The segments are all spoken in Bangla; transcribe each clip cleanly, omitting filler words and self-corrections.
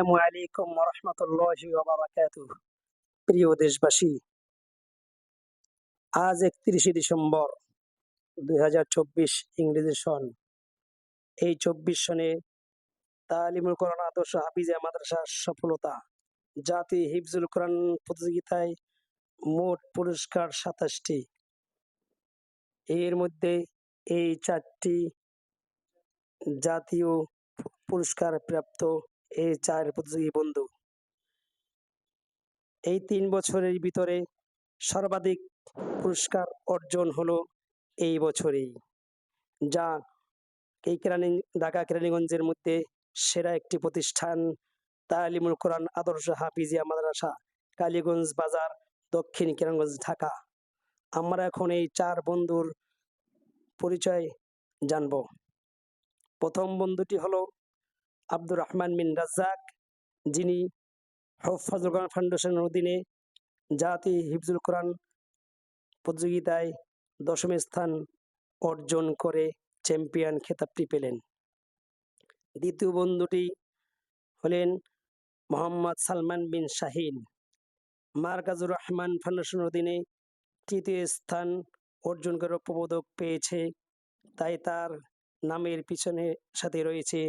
আসসালামু আলাইকুম ওয়া রাহমাতুল্লাহি ওয়া বারাকাতুহু। প্রিয় দেশবাসী, আজ ৩১শে ডিসেম্বর ২০২৪ ইংরেজি সন। এই ২৪ সনে তালিমুল কোরআন আদর্শ হাফিজিয়া মাদ্রাসার সফলতা। জাতীয় হিফজুল কোরআন প্রতিযোগিতায় মোট পুরস্কার ২৭টি। এর মধ্যে এই ৪টি জাতীয় পুরস্কার প্রাপ্ত এই ৪ প্রতিযোগী বন্ধু। এই ৩ বছরের ভিতরে সর্বাধিক পুরস্কার অর্জন হলো এই বছরেই, যা এই ঢাকা কেরানীগঞ্জের মধ্যে সেরা একটি প্রতিষ্ঠান তালিমুল কোরআন আদর্শ হাফিজিয়া মাদ্রাসা, কালীগঞ্জ বাজার, দক্ষিণ কেরানীগঞ্জ, ঢাকা। আমরা এখন এই ৪ বন্ধুর পরিচয় জানব। প্রথম বন্ধুটি হলো আব্দুর রহমান বিন রাজ্জাক, যিনি হুফাজুল কোরআন ফাউন্ডেশনের অধীনে জাতীয় হিফজুল কোরআন প্রতিযোগিতায় ১০ম স্থান অর্জন করে চ্যাম্পিয়ন খেতাবটি পেলেন। দ্বিতীয় বন্ধুটি হলেন মোহাম্মদ সালমান বিন শাহিন, মারকাজুর রহমান ফাউন্ডেশনের অধীনে ৩য় স্থান অর্জন করে পদক পেয়েছে, তাই তার নামের পিছনে সাথে রয়েছে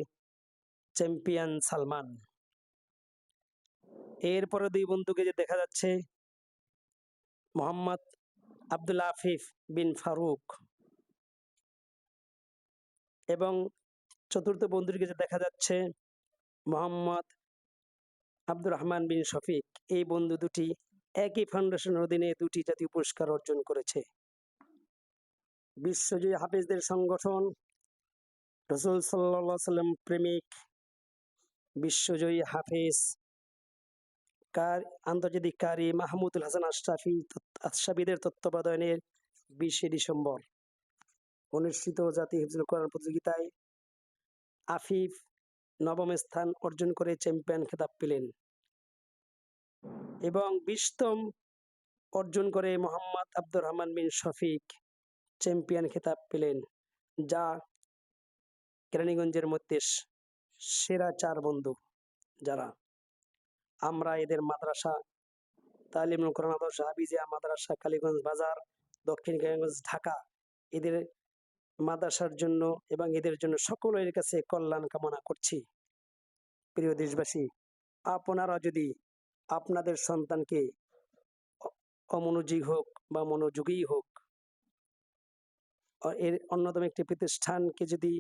চ্যাম্পিয়ন সালমান। এরপরে ২ বন্ধুকে যে দেখা যাচ্ছে মোহাম্মদ আব্দুল আফিফ বিন ফারুক, এবং চতুর্থ বন্ধুটিকে যে দেখা যাচ্ছে মোহাম্মদ আব্দুর রহমান বিন শফিক। এই বন্ধু দুটি একই ফাউন্ডেশনের অধীনে ২টি জাতীয় পুরস্কার অর্জন করেছে। বিশ্বজয়ী হাফেজদের সংগঠন রাসূল সাল্লাল্লাহু আলাইহি সাল্লাম প্রেমিক বিশ্বজয়ী হাফেজ আন্তর্জাতিক কারি মাহমুদুল হাসান আশরাফিদের তত্ত্বাবধানের ২০শে ডিসেম্বর অনুষ্ঠিত জাতীয় হিফজুল কোরআন প্রতিযোগিতায় আফিফ ৯ম স্থান অর্জন করে চ্যাম্পিয়ন খেতাব পেলেন, এবং ২০তম অর্জন করে মোহাম্মদ আব্দুর রহমান বিন শফিক চ্যাম্পিয়ন খেতাব পেলেন, যা কেরানীগঞ্জের মধ্যে সেরা ৪ বন্ধু যারা। আমরা এদের মাদ্রাসা তালিমুল কোরআন আদর্শ হাফিজিয়া মাদ্রাসা, কালীগঞ্জ বাজার, দক্ষিণ কেরানীগঞ্জ, ঢাকা, এদের মাদ্রাসার জন্য এবং এদের জন্য সকলের কাছে কল্যাণ কামনা করছি। প্রিয় দেশবাসী, আপনারা যদি আপনাদের সন্তানকে অমনোযোগী হোক বা মনোযোগী হোক, এর অন্যতম একটি প্রতিষ্ঠানকে যদি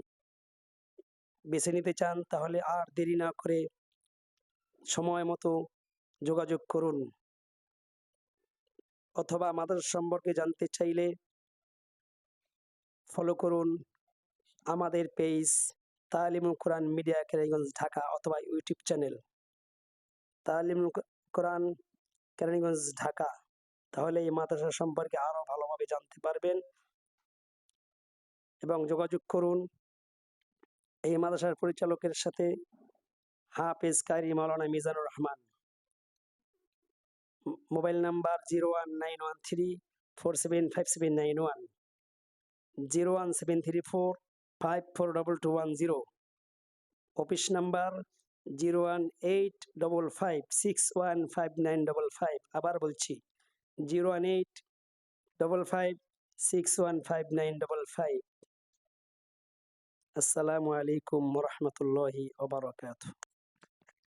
বেছে নিতে চান, তাহলে আর দেরি না করে সময় মতো যোগাযোগ করুন, অথবা মাদ্রাসা সম্পর্কে জানতে চাইলে ফলো করুন আমাদের পেজ তালিমুল কোরআন মিডিয়া কেরানীগঞ্জ, ঢাকা, অথবা ইউটিউব চ্যানেল তালিমুল কোরআন কেরানীগঞ্জ, ঢাকা। তাহলে এই মাদ্রাসা সম্পর্কে আরো ভালোভাবে জানতে পারবেন, এবং যোগাযোগ করুন এই মাদ্রাসার পরিচালকের সাথে, হাফেজ কারি মাওলানা Mizanur Rahman. Mobile number 01913475791, 01734542210। Office number 01855615955। আবার বলছি 01855615955। আসসালামু আলাইকুম ওয়া রাহমাতুল্লাহি ওয়া বারাকাতুহু।